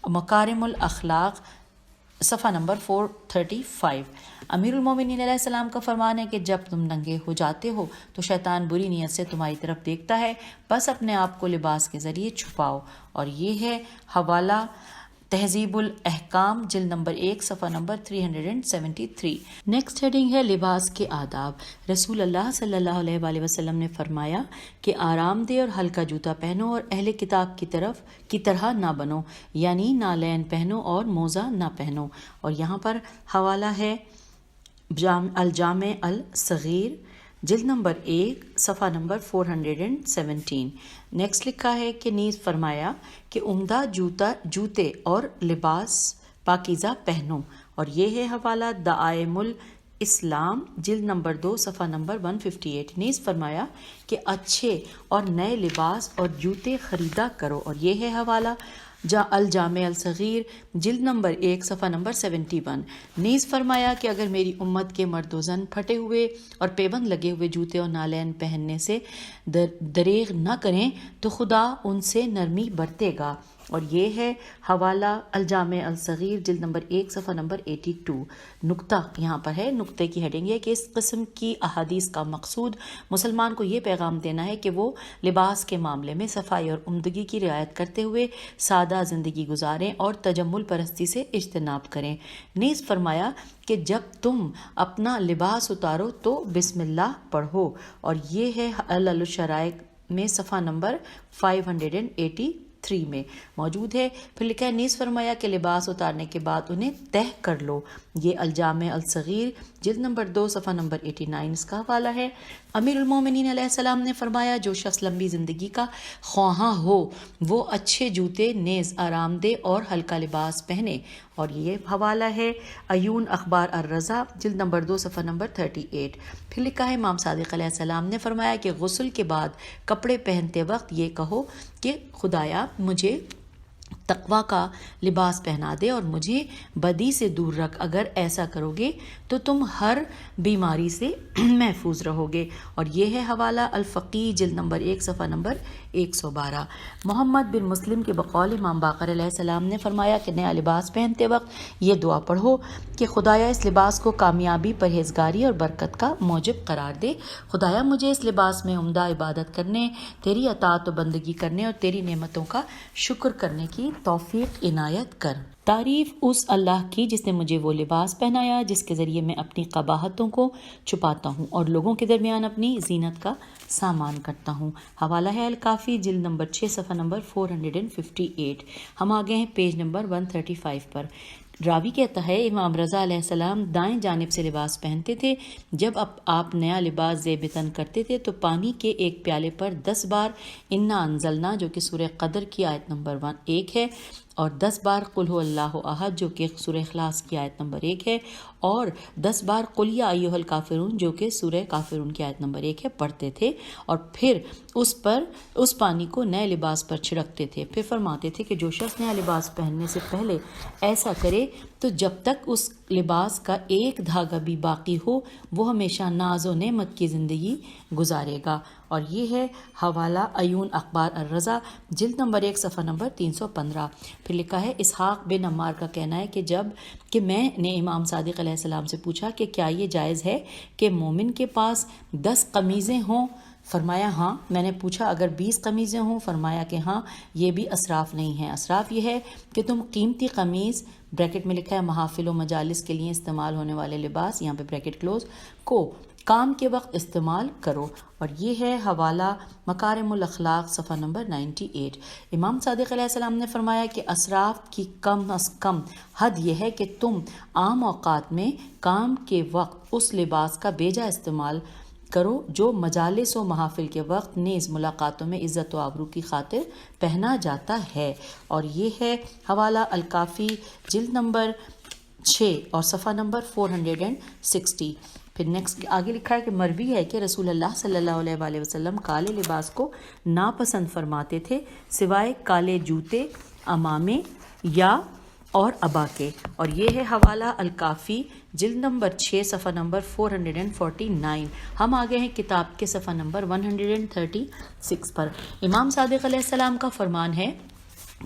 مکارم الاخلاق صفحہ نمبر 435۔ امیر المومنین علیہ السلام کا فرمان ہے کہ جب تم ننگے ہو جاتے ہو تو شیطان بری نیت سے تمہاری طرف دیکھتا ہے، بس اپنے آپ کو لباس کے ذریعے چھپاؤ۔ اور یہ ہے حوالہ تہذیب الاحکام جلد نمبر 1 صفحہ نمبر 373۔ نیکسٹ ہیڈنگ ہے لباس کے آداب۔ رسول اللہ صلی اللہ علیہ وآلہ وسلم نے فرمایا کہ آرام دہ اور ہلکا جوتا پہنو اور اہل کتاب کی طرح نہ بنو، یعنی نالین پہنو اور موزہ نہ پہنو۔ اور یہاں پر حوالہ ہے الجامع الصغیر جلد نمبر 1 صفحہ نمبر 417۔ نیکسٹ لکھا ہے کہ نیز فرمایا کہ عمدہ جوتے اور لباس پاکیزہ پہنو، اور یہ ہے حوالہ دعائم الاسلام جلد نمبر 2 صفحہ نمبر 158۔ نیز فرمایا کہ اچھے اور نئے لباس اور جوتے خریدا کرو، اور یہ ہے حوالہ الجامع الصغیر جلد نمبر 1 صفحہ نمبر 71۔ نیز فرمایا کہ اگر میری امت کے مرد و زن پھٹے ہوئے اور پیبند لگے ہوئے جوتے اور نالین پہننے سے دریغ نہ کریں تو خدا ان سے نرمی برتے گا۔ اور یہ ہے حوالہ الجامع الصغیر جلد نمبر 1 صفحہ نمبر 82۔ نقطہ یہاں پر ہے، نقطے کی ہیڈنگ ہے کہ اس قسم کی احادیث کا مقصود مسلمان کو یہ پیغام دینا ہے کہ وہ لباس کے معاملے میں صفائی اور عمدگی کی رعایت کرتے ہوئے سادہ زندگی گزاریں اور تجمل پرستی سے اجتناب کریں۔ نیز فرمایا کہ جب تم اپنا لباس اتارو تو بسم اللہ پڑھو، اور یہ ہے علل الشرائع میں صفحہ نمبر 583 میں موجود ہے۔ پھر لکھا ہے نیز فرمایا کہ لباس اتارنے کے بعد انہیں تہہ کر لو، یہ الجامع الصغیر جلد نمبر 2 صفحہ نمبر 89 اس کا حوالہ ہے۔ امیر المومنین علیہ السلام نے فرمایا جو شخص لمبی زندگی کا خواہاں ہو وہ اچھے جوتے نیز آرام دہ اور ہلکا لباس پہنے، اور یہ حوالہ ہے عیون اخبار الرضا جلد نمبر 2 صفحہ نمبر 38۔ پھر لکھا ہے امام صادق علیہ السلام نے فرمایا کہ غسل کے بعد کپڑے پہنتے وقت یہ کہو کہ خدایا مجھے تقویٰ کا لباس پہنا دے اور مجھے بدی سے دور رکھ. اگر ایسا کرو گے تو تم ہر بیماری سے محفوظ رہو گے. اور یہ ہے حوالہ الفقی جلد نمبر 1 صفحہ نمبر 112. محمد بن مسلم کے بقول امام باقر علیہ السلام نے فرمایا کہ نیا لباس پہنتے وقت یہ دعا پڑھو کہ خدایا اس لباس کو کامیابی، پرہیزگاری اور برکت کا موجب قرار دے. خدایا مجھے اس لباس میں عمدہ عبادت کرنے، تیری اطاعت و بندگی کرنے اور تیری نعمتوں کا شکر کرنے کی توفیق عنایت کر. تعریف اس اللہ کی جس نے مجھے وہ لباس پہنایا جس کے ذریعے میں اپنی قباحتوں کو چھپاتا ہوں اور لوگوں کے درمیان اپنی زینت کا سامان کرتا ہوں. حوالہ ہے الکافی جلد نمبر 6 صفحہ نمبر 458. ہم آگے ہیں پیج نمبر 135 پر. راوی کہتا ہے امام رضا علیہ السلام دائیں جانب سے لباس پہنتے تھے. جب آپ نیا لباس زیب تن کرتے تھے تو پانی کے ایک پیالے پر 10 بار انا انزلنا جو کہ سورہ قدر کی آیت نمبر 1 ہے اور 10 بار قل هو اللہ احد جو کہ سورہ اخلاص کی آیت نمبر 1 ہے اور 10 بار قل یا ایھا الکافرون جو کہ سورہ کافرون کی آیت نمبر 1 ہے پڑھتے تھے اور پھر اس پانی کو نئے لباس پر چھڑکتے تھے. پھر فرماتے تھے کہ جو شخص نیا لباس پہننے سے پہلے ایسا کرے تو جب تک اس لباس کا ایک دھاگا بھی باقی ہو وہ ہمیشہ ناز و نعمت کی زندگی گزارے گا. اور یہ ہے حوالہ عیون اخبار الرضا جلد نمبر 1 صفحہ نمبر 315. پھر لکھا ہے اسحاق بن عمار کا کہنا ہے کہ میں نے امام صادق علیہ السلام سے پوچھا کہ کیا یہ جائز ہے کہ مومن کے پاس 10 قمیضیں ہوں؟ فرمایا ہاں. میں نے پوچھا اگر 20 قمیضیں ہوں؟ فرمایا کہ ہاں. یہ بھی اسراف نہیں ہے. اسراف یہ ہے کہ تم قیمتی قمیض بریکٹ میں لکھا ہے محافل و مجالس کے لیے استعمال ہونے والے لباس یہاں پہ بریکٹ کلوز کو کام کے وقت استعمال کرو. اور یہ ہے حوالہ مکارم الاخلاق صفحہ نمبر 98. امام صادق علیہ السلام نے فرمایا کہ اسراف کی کم از کم حد یہ ہے کہ تم عام اوقات میں کام کے وقت اس لباس کا بیجا استعمال کرو جو مجالس و محافل کے وقت نیز ملاقاتوں میں عزت و آبرو کی خاطر پہنا جاتا ہے. اور یہ ہے حوالہ الکافی جلد نمبر 6 اور صفحہ نمبر 460. پھر نیکسٹ آگے لکھا ہے کہ مروی ہے کہ رسول اللہ صلی اللہ علیہ وآلہ وسلم کالے لباس کو ناپسند فرماتے تھے سوائے کالے جوتے، عمامے یا اور ابا کے. اور یہ ہے حوالہ الکافی جلد نمبر 6 صفحہ نمبر 449. ہم آگے ہیں کتاب کے صفحہ نمبر 136 پر. امام صادق علیہ السلام کا فرمان ہے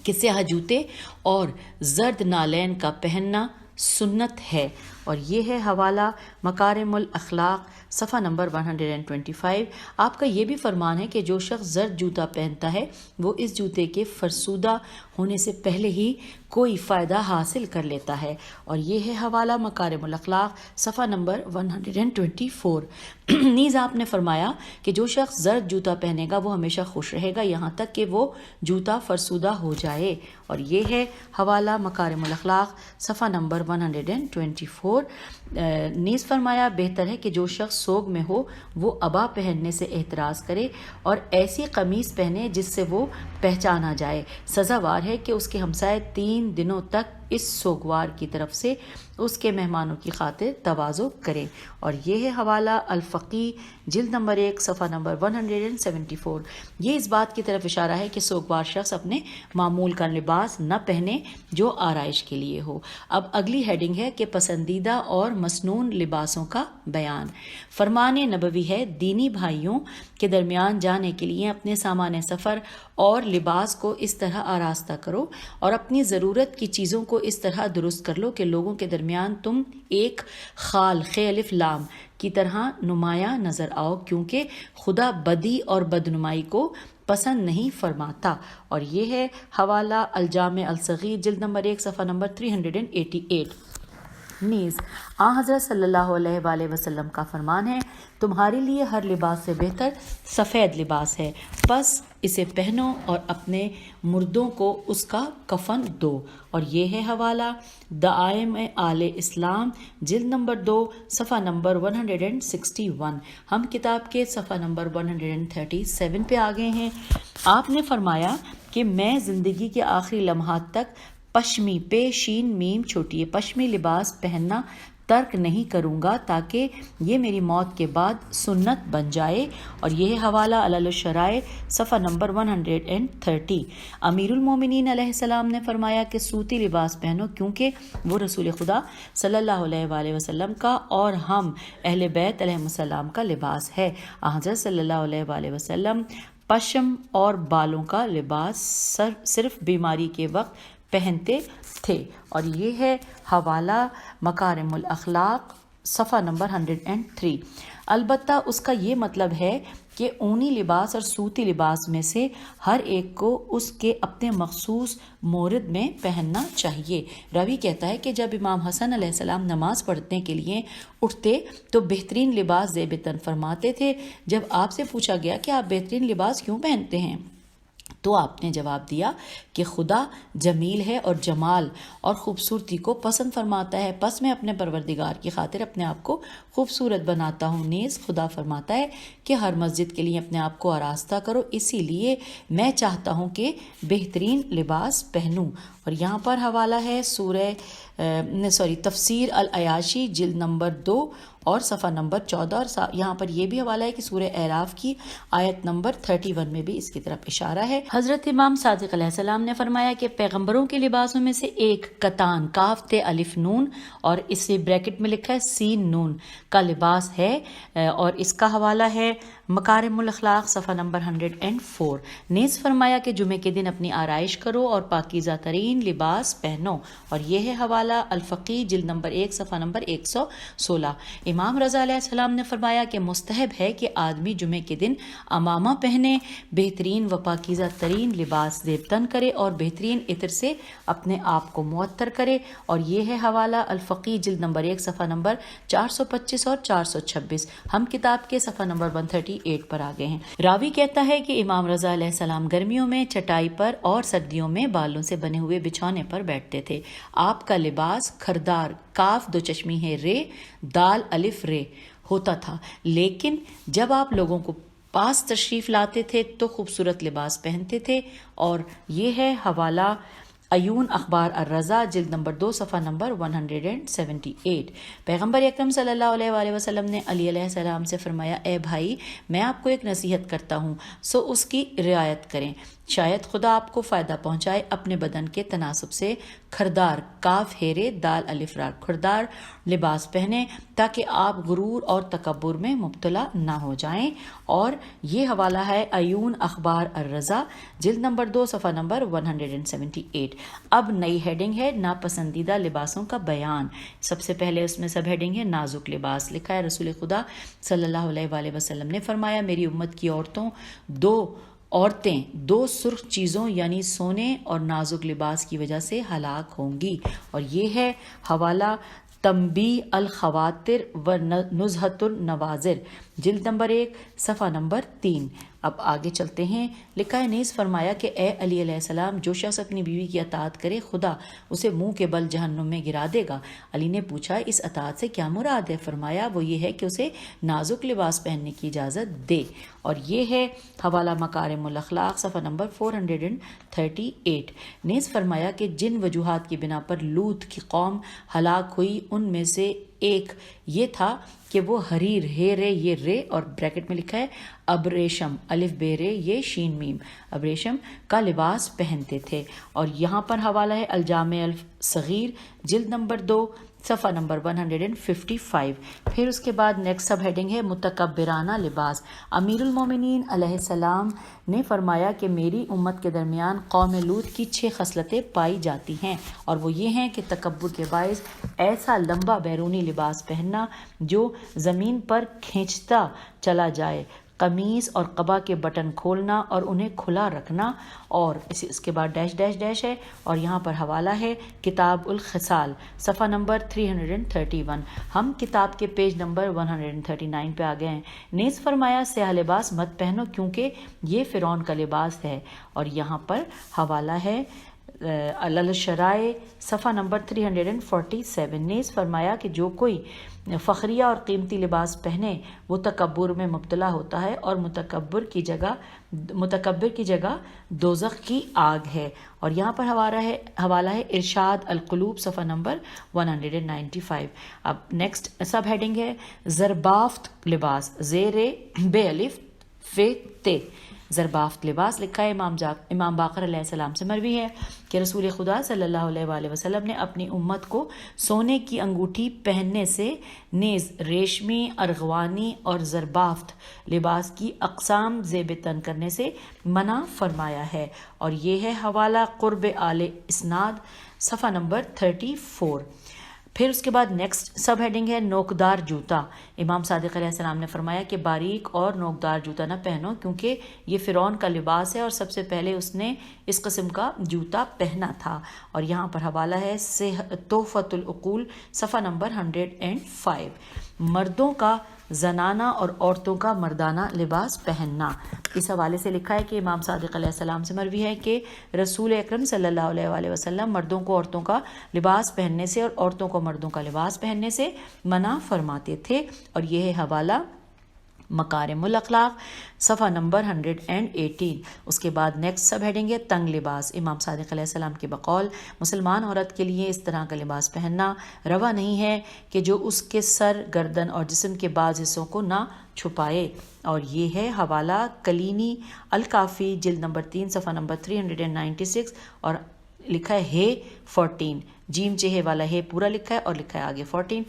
کہ سیاہ جوتے اور زرد نالین کا پہننا سنت ہے. اور یہ ہے حوالہ مکارم الاخلاق صفحہ نمبر 125. آپ کا یہ بھی فرمان ہے کہ جو شخص زرد جوتا پہنتا ہے وہ اس جوتے کے فرسودہ ہونے سے پہلے ہی کوئی فائدہ حاصل کر لیتا ہے. اور یہ ہے حوالہ مکارم الاخلاق صفحہ نمبر 124. نیز آپ نے فرمایا کہ جو شخص زرد جوتا پہنے گا وہ ہمیشہ خوش رہے گا یہاں تک کہ وہ جوتا فرسودہ ہو جائے. اور یہ ہے حوالہ مکارم الاخلاق صفحہ نمبر 124. نیز فرمایا بہتر ہے کہ جو شخص سوگ میں ہو وہ ابا پہننے سے احتراز کرے اور ایسی قمیص پہنے جس سے وہ پہچانا جائے. سزاوار ہے کہ اس کے ہمسائے 3 دنوں تک اس سوگوار کی طرف سے اس کے مہمانوں کی خاطر تواضع کریں. اور یہ ہے حوالہ الفقی جلد نمبر 1 صفحہ نمبر 174. یہ اس بات کی طرف اشارہ ہے کہ سوگوار شخص اپنے معمول کا لباس نہ پہنے جو آرائش کے لیے ہو. اب اگلی ہیڈنگ ہے کہ پسندیدہ اور مسنون لباسوں کا بیان. فرمان نبوی ہے دینی بھائیوں کے درمیان جانے کے لیے اپنے سامان سفر اور لباس کو اس طرح آراستہ کرو اور اپنی ضرورت کی چیزوں کو اس طرح درست کر لو کہ لوگوں کے درمیان تم ایک خال الف لام کی طرح نمایاں نظر آؤ کیونکہ خدا بدی اور بدنمائی کو پسند نہیں فرماتا. اور یہ ہے حوالہ الجامع الصغیر جلد نمبر 1 صفحہ نمبر 388. نیز حضرت صلی اللہ علیہ وآلہ وسلم کا فرمان ہے تمہارے لیے ہر لباس سے بہتر سفید لباس ہے پس اسے پہنو اور اپنے مردوں کو اس کا کفن دو. اور یہ ہے حوالہ دعائم آل اسلام جلد نمبر 2 صفحہ نمبر 161. ہم کتاب کے صفحہ نمبر 137 پہ آ گئے ہیں. آپ نے فرمایا کہ میں زندگی کے آخری لمحات تک پشمی پے شین میم چھوٹی پشمی لباس پہننا ترک نہیں کروں گا تاکہ یہ میری موت کے بعد سنت بن جائے. اور یہ ہے حوالہ علل الشرائع صفحہ نمبر 130. امیر المومنین علیہ السلام نے فرمایا کہ سوتی لباس پہنو کیونکہ وہ رسول خدا صلی اللہ علیہ وآلہ وسلم کا اور ہم اہل بیت علیہ السلام کا لباس ہے. حضرت صلی اللہ علیہ وآلہ وسلم پشم اور بالوں کا لباس صرف بیماری کے وقت پہنتے تھے. اور یہ ہے حوالہ مکارم الاخلاق صفحہ نمبر 103. البتہ اس کا یہ مطلب ہے کہ اونی لباس اور سوتی لباس میں سے ہر ایک کو اس کے اپنے مخصوص مورد میں پہننا چاہیے. راوی کہتا ہے کہ جب امام حسن علیہ السلام نماز پڑھنے کے لیے اٹھتے تو بہترین لباس زیب تن فرماتے تھے. جب آپ سے پوچھا گیا کہ آپ بہترین لباس کیوں پہنتے ہیں تو آپ نے جواب دیا کہ خدا جمیل ہے اور جمال اور خوبصورتی کو پسند فرماتا ہے، پس میں اپنے پروردگار کی خاطر اپنے آپ کو خوبصورت بناتا ہوں. نیز خدا فرماتا ہے کہ ہر مسجد کے لیے اپنے آپ کو آراستہ کرو، اسی لیے میں چاہتا ہوں کہ بہترین لباس پہنوں. اور یہاں پر حوالہ ہے تفسیر العیاشی جلد نمبر 2 اور صفحہ نمبر 14. اور یہاں پر یہ بھی حوالہ ہے کہ سورہ اعراف کی آیت نمبر 31 میں بھی اس کی طرف اشارہ ہے. حضرت امام صادق علیہ السلام نے فرمایا کہ پیغمبروں کے لباسوں میں سے ایک کتان کاف تے الف نون اور اسے بریکٹ میں لکھا ہے سین نون کا لباس ہے. اور اس کا حوالہ ہے مکارم الاخلاق صفحہ نمبر 104. نیز فرمایا کہ جمعے کے دن اپنی آرائش کرو اور پاکیزہ ترین لباس پہنو. اور یہ ہے حوالہ الفقی جلد نمبر 1 صفحہ نمبر 116. امام رضا علیہ السلام نے فرمایا کہ مستحب ہے کہ آدمی جمعے کے دن امامہ پہنے، بہترین و پاکیزہ ترین لباس زیب تن کرے اور بہترین عطر سے اپنے آپ کو معطر کرے. اور یہ ہے حوالہ الفقی جلد نمبر 1 صفحہ نمبر 425 اور 426. ہم کتاب کے صفحہ نمبر 138 پر آگے ہیں. راوی کہتا ہے کہ امام رضا علیہ السلام گرمیوں میں چٹائی پر اور سردیوں میں بالوں سے بنے ہوئے بچھونے پر بیٹھتے تھے. آپ کا لباس کھردار کاف دو چشمی ہے رے دال الف رے ہوتا تھا، لیکن جب آپ لوگوں کو پاس تشریف لاتے تھے تو خوبصورت لباس پہنتے تھے. اور یہ ہے حوالہ عیون اخبار الرضا جلد نمبر 2 صفحہ نمبر 178. پیغمبر اکرم صلی اللہ علیہ وآلہ وسلم نے علی علیہ السلام سے فرمایا، اے بھائی میں آپ کو ایک نصیحت کرتا ہوں سو اس کی رعایت کریں، شاید خدا آپ کو فائدہ پہنچائے. اپنے بدن کے تناسب سے کھردار کاف ہیرے دال الف را کھردار لباس پہنیں تاکہ آپ غرور اور تکبر میں مبتلا نہ ہو جائیں. اور یہ حوالہ ہے عیون اخبار الرضا جلد نمبر 2 صفحہ نمبر 178. اب نئی ہیڈنگ ہے ناپسندیدہ لباسوں کا بیان. سب سے پہلے اس میں سب ہیڈنگ ہے نازک لباس. لکھا ہے رسول خدا صلی اللہ علیہ وآلہ وسلم نے فرمایا، میری امت کی عورتیں دو سرخ چیزوں یعنی سونے اور نازک لباس کی وجہ سے ہلاک ہوں گی. اور یہ ہے حوالہ تنبیہ الخواطر و نزہۃ النواظر جلد نمبر 1 صفحہ نمبر 3. اب آگے چلتے ہیں. لکھا ہے نیز فرمایا کہ اے علی علیہ السلام جو شخص اپنی بیوی کی اطاعت کرے خدا اسے منہ کے بل جہنم میں گرا دے گا. علی نے پوچھا اس اطاعت سے کیا مراد ہے؟ فرمایا وہ یہ ہے کہ اسے نازک لباس پہننے کی اجازت دے. اور یہ ہے حوالہ مکارم الاخلاق صفحہ نمبر 438. نیز فرمایا کہ جن وجوہات کی بنا پر لوط کی قوم ہلاک ہوئی ان میں سے ایک یہ تھا کہ وہ حریر ہے رے یہ رے اور بریکٹ میں لکھا ہے ابریشم الف بے رے یہ شین میم ابریشم کا لباس پہنتے تھے. اور یہاں پر حوالہ ہے الجامع الصغیر جلد نمبر 2 صفحہ نمبر 155. پھر اس کے بعد نیکسٹ سب ہیڈنگ ہے متکبرانہ لباس. امیر المومنین علیہ السلام نے فرمایا کہ میری امت کے درمیان قوم لوط کی 6 خصلتیں پائی جاتی ہیں اور وہ یہ ہیں کہ تکبر کے باعث ایسا لمبا بیرونی لباس پہننا جو زمین پر کھینچتا چلا جائے، قمیص اور قبا کے بٹن کھولنا اور انہیں کھلا رکھنا. اور اس کے بعد ڈیش ڈیش ڈیش ہے اور یہاں پر حوالہ ہے کتاب الخصال صفحہ نمبر 331. ہم کتاب کے پیج نمبر 139 پہ آ گئے ہیں. نیز فرمایا سیاہ لباس مت پہنو کیونکہ یہ فرعون کا لباس ہے. اور یہاں پر حوالہ ہے الشرائع صفحہ نمبر 347، نیز فرمایا کہ جو کوئی فخریہ اور قیمتی لباس پہنے وہ تکبر میں مبتلا ہوتا ہے اور متکبر کی جگہ دوزخ کی آگ ہے۔ اور یہاں پر حوالہ ہے ارشاد القلوب صفحہ نمبر 195۔ اب نیکسٹ سب ہیڈنگ ہے زربافت لباس، زیر بے الف فے تے، زربافت لباس لکھا ہے امام باقر علیہ السلام سے مروی ہے کہ رسول خدا صلی اللہ علیہ وآلہ وسلم نے اپنی امت کو سونے کی انگوٹھی پہننے سے نیز ریشمی، ارغوانی اور زربافت لباس کی اقسام زیب تن کرنے سے منع فرمایا ہے، اور یہ ہے حوالہ قرب آل اسناد صفحہ نمبر 34۔ پھر اس کے بعد نیکسٹ سب ہیڈنگ ہے نوکدار جوتا، امام صادق علیہ السلام نے فرمایا کہ باریک اور نوکدار جوتا نہ پہنو کیونکہ یہ فرعون کا لباس ہے اور سب سے پہلے اس نے اس قسم کا جوتا پہنا تھا۔ اور یہاں پر حوالہ ہے تحفۃ العقول صفحہ نمبر 105، مردوں کا زنانہ اور عورتوں کا مردانہ لباس پہننا۔ اس حوالے سے لکھا ہے کہ امام صادق علیہ السلام سے مروی ہے کہ رسول اکرم صلی اللہ علیہ وآلہ وسلم مردوں کو عورتوں کا لباس پہننے سے اور عورتوں کو مردوں کا لباس پہننے سے منع فرماتے تھے، اور یہ ہے حوالہ مکارم الاخلاق صفحہ نمبر 118۔ اس کے بعد نیکسٹ سب ہیڈنگ ہے تنگ لباس، امام صادق علیہ السلام کے بقول مسلمان عورت کے لیے اس طرح کا لباس پہننا روا نہیں ہے کہ جو اس کے سر، گردن اور جسم کے بعض حصوں کو نہ چھپائے، اور یہ ہے حوالہ کلینی الکافی جلد نمبر 3 صفحہ نمبر 396، اور لکھا ہے 14، جیم چہے والا ہے پورا لکھا ہے اور لکھا ہے آگے 14۔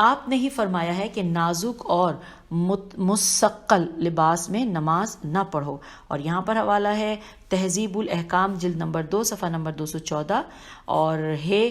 آپ نے ہی فرمایا ہے کہ نازک اور مستقل لباس میں نماز نہ پڑھو، اور یہاں پر حوالہ ہے تہذیب الاحکام جلد نمبر 2 صفحہ نمبر 214، اور ہے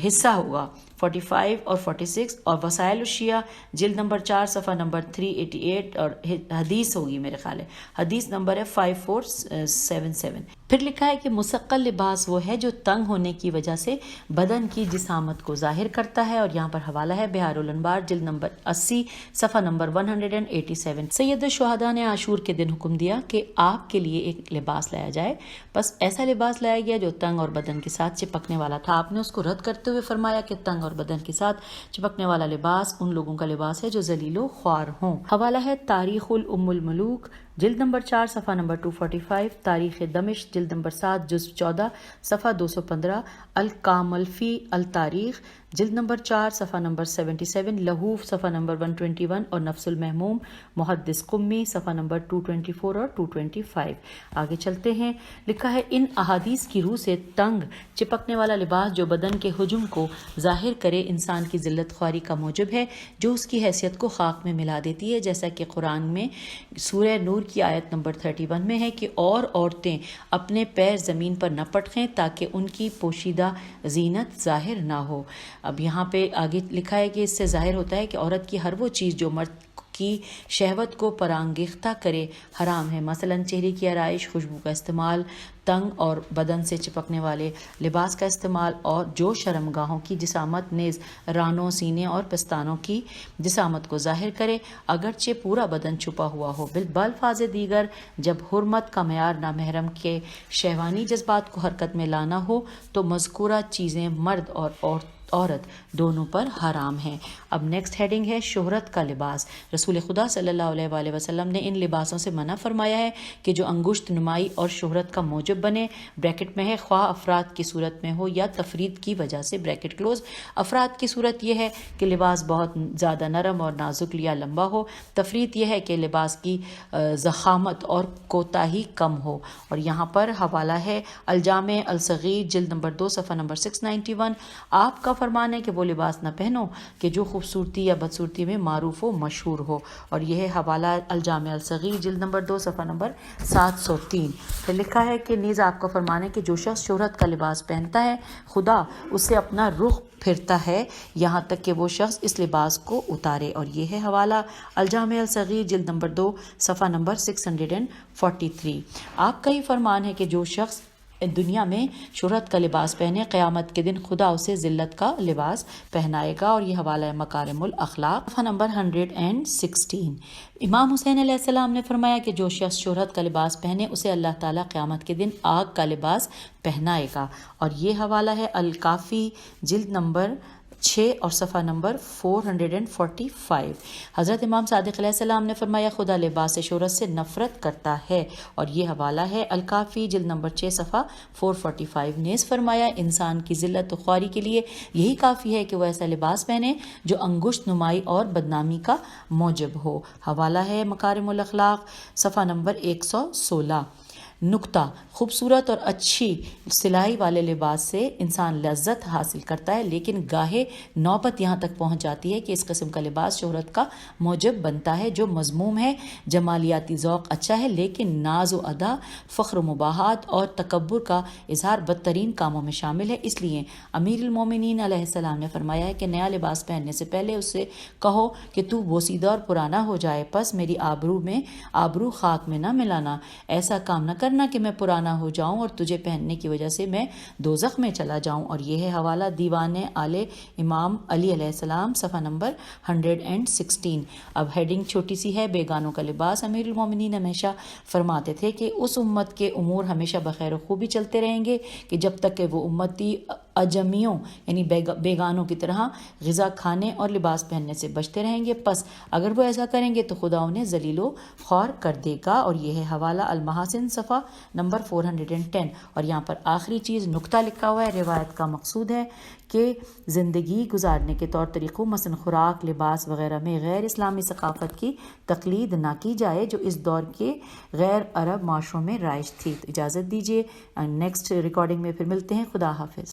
حصہ ہوگا 45 اور 46، اور وسائل الشیعہ جلد نمبر 4 صفحہ نمبر 388، اور حدیث ہوگی میرے خیال ہے حدیث نمبر ہے 5477۔ پھر لکھا ہے کہ مستقل لباس وہ ہے جو تنگ ہونے کی وجہ سے بدن کی جسامت کو ظاہر کرتا ہے، اور یہاں پر حوالہ ہے بہار الانوار جلد نمبر 80 صفحہ نمبر 187۔ سید الشہداء نے عاشور کے دن حکم دیا کہ آپ کے لیے ایک لباس لایا جائے، بس ایسا لباس لایا گیا جو تنگ اور بدن کے ساتھ چپکنے والا تھا۔ آپ نے اس کو رد کرتے ہوئے فرمایا کہ تنگ اور بدن کے ساتھ چپکنے والا لباس ان لوگوں کا لباس ہے جو ذلیل و خوار ہوں۔ حوالہ ہے تاریخ الام الملوک جلد نمبر 4 صفحہ نمبر 245، تاریخ دمشق جلد نمبر 7 جزو 14 صفحہ 215، الکامل فی التاریخ جلد نمبر 4 صفحہ نمبر 77، لہوف صفحہ نمبر 121، اور نفس المحموم محدث قمی صفحہ نمبر 224 اور 225۔ آگے چلتے ہیں، لکھا ہے ان احادیث کی روح سے تنگ چپکنے والا لباس جو بدن کے حجم کو ظاہر کرے انسان کی ذلت خواری کا موجب ہے، جو اس کی حیثیت کو خاک میں ملا دیتی ہے، جیسا کہ قرآن میں سورہ نور کی آیت نمبر 31 میں ہے کہ اور عورتیں اپنے پیر زمین پر نہ پٹکیں تاکہ ان کی پوشیدہ زینت ظاہر نہ ہو۔ اب یہاں پہ آگے لکھا ہے کہ اس سے ظاہر ہوتا ہے کہ عورت کی ہر وہ چیز جو مرد کی شہوت کو پرانگیختہ کرے حرام ہے، مثلا چہرے کی آرائش، خوشبو کا استعمال، تنگ اور بدن سے چپکنے والے لباس کا استعمال، اور جو شرمگاہوں کی جسامت نیز رانوں، سینے اور پستانوں کی جسامت کو ظاہر کرے اگرچہ پورا بدن چھپا ہوا ہو۔ بالفاظ دیگر جب حرمت کا معیار نامحرم کے شہوانی جذبات کو حرکت میں لانا ہو تو مذکورہ چیزیں مرد اور عورت دونوں پر حرام ہیں۔ اب نیکسٹ ہیڈنگ ہے شہرت کا لباس، رسول خدا صلی اللہ علیہ وآلہ وسلم نے ان لباسوں سے منع فرمایا ہے کہ جو انگشت نمائی اور شہرت کا موجب بنے، بریکٹ میں ہے خواہ افراد کی صورت میں ہو یا تفرید کی وجہ سے، بریکٹ کلوز۔ افراد کی صورت یہ ہے کہ لباس بہت زیادہ نرم اور نازک یا لمبا ہو، تفرید یہ ہے کہ لباس کی ضخامت اور کوتاہی کم ہو، اور یہاں پر حوالہ ہے الجامع الصغیر جلد نمبر 2 صفحہ نمبر 691۔ آپ کا فرمان ہے کہ وہ لباس نہ پہنو کہ جو خوبصورتی یا بدصورتی میں معروف و مشہور ہو، اور یہ ہے حوالہ الجامع الصغیر جلد نمبر 2 صفحہ نمبر 703۔ پھر لکھا ہے کہ نیز آپ کا فرمان ہے کہ جو شخص شہرت کا لباس پہنتا ہے خدا اس سے اپنا رخ پھرتا ہے یہاں تک کہ وہ شخص اس لباس کو اتارے، اور یہ ہے حوالہ الجامع الصغیر جلد نمبر 2 صفحہ نمبر 643۔ آپ کا ہی فرمان ہے کہ جو شخص دنیا میں شہرت کا لباس پہنے، قیامت کے دن خدا اسے ذلت کا لباس پہنائے گا۔ اور یہ حوالہ ہے مکارم الاخلاق، صفحہ نمبر 116۔ امام حسین علیہ السلام نے فرمایا کہ جو شخص شہرت کا لباس پہنے اسے اللہ تعالیٰ قیامت کے دن آگ کا لباس پہنائے گا۔ اور یہ حوالہ ہے الکافی جلد نمبر 6 اور صفحہ نمبر 445۔ حضرت امام صادق علیہ السلام نے فرمایا خدا لباس شہرت سے نفرت کرتا ہے۔ اور یہ حوالہ ہے الکافی جلد نمبر 6 صفحہ 445۔ نیز فرمایا انسان کی ذلت و خواری کے لیے یہی کافی ہے کہ وہ ایسا لباس پہنے جو انگشت نمائی اور بدنامی کا موجب ہو۔ حوالہ ہے مکارم الاخلاق، صفحہ نمبر 116۔ نکتہ: خوبصورت اور اچھی سلائی والے لباس سے انسان لذت حاصل کرتا ہے، لیکن گاہے نوبت یہاں تک پہنچ جاتی ہے کہ اس قسم کا لباس شہرت کا موجب بنتا ہے، جو مذموم ہے۔ جمالیاتی ذوق اچھا ہے، لیکن ناز و ادا، فخر و مباحات اور تکبر کا اظہار بدترین کاموں میں شامل ہے۔ اس لیے امیر المومنین علیہ السلام نے فرمایا ہے کہ نیا لباس پہننے سے پہلے اس سے کہو کہ تو بوسیدہ اور پرانا ہو جائے، پس میری آبرو خاک میں نہ ملانا، ایسا کام نہ کرنا کہ میں پرانا ہو جاؤں اور تجھے پہننے کی وجہ سے میں دوزخ میں چلا جاؤں۔ اور یہ ہے حوالہ دیوان آل امام علی علیہ السلام، صفحہ نمبر 116۔ اب ہیڈنگ چھوٹی سی ہے، بیگانوں کا لباس۔ امیر المومنین ہمیشہ فرماتے تھے کہ اس امت کے امور ہمیشہ بخیر و خوبی چلتے رہیں گے کہ جب تک کہ وہ امتی اجمیوں یعنی بیگانوں کی طرح غذا کھانے اور لباس پہننے سے بچتے رہیں گے، پس اگر وہ ایسا کریں گے تو خدا انہیں ذلیل و خوار کر دے گا۔ اور یہ ہے حوالہ المحاسن، صفحہ نمبر 410۔ اور یہاں پر آخری چیز نکتہ لکھا ہوا ہے، روایت کا مقصود ہے کہ زندگی گزارنے کے طور طریقوں مثلا خوراک، لباس وغیرہ میں غیر اسلامی ثقافت کی تقلید نہ کی جائے جو اس دور کے غیر عرب معاشروں میں رائج تھی۔ اجازت دیجیے، نیکسٹ ریکارڈنگ میں پھر ملتے ہیں۔ خدا حافظ۔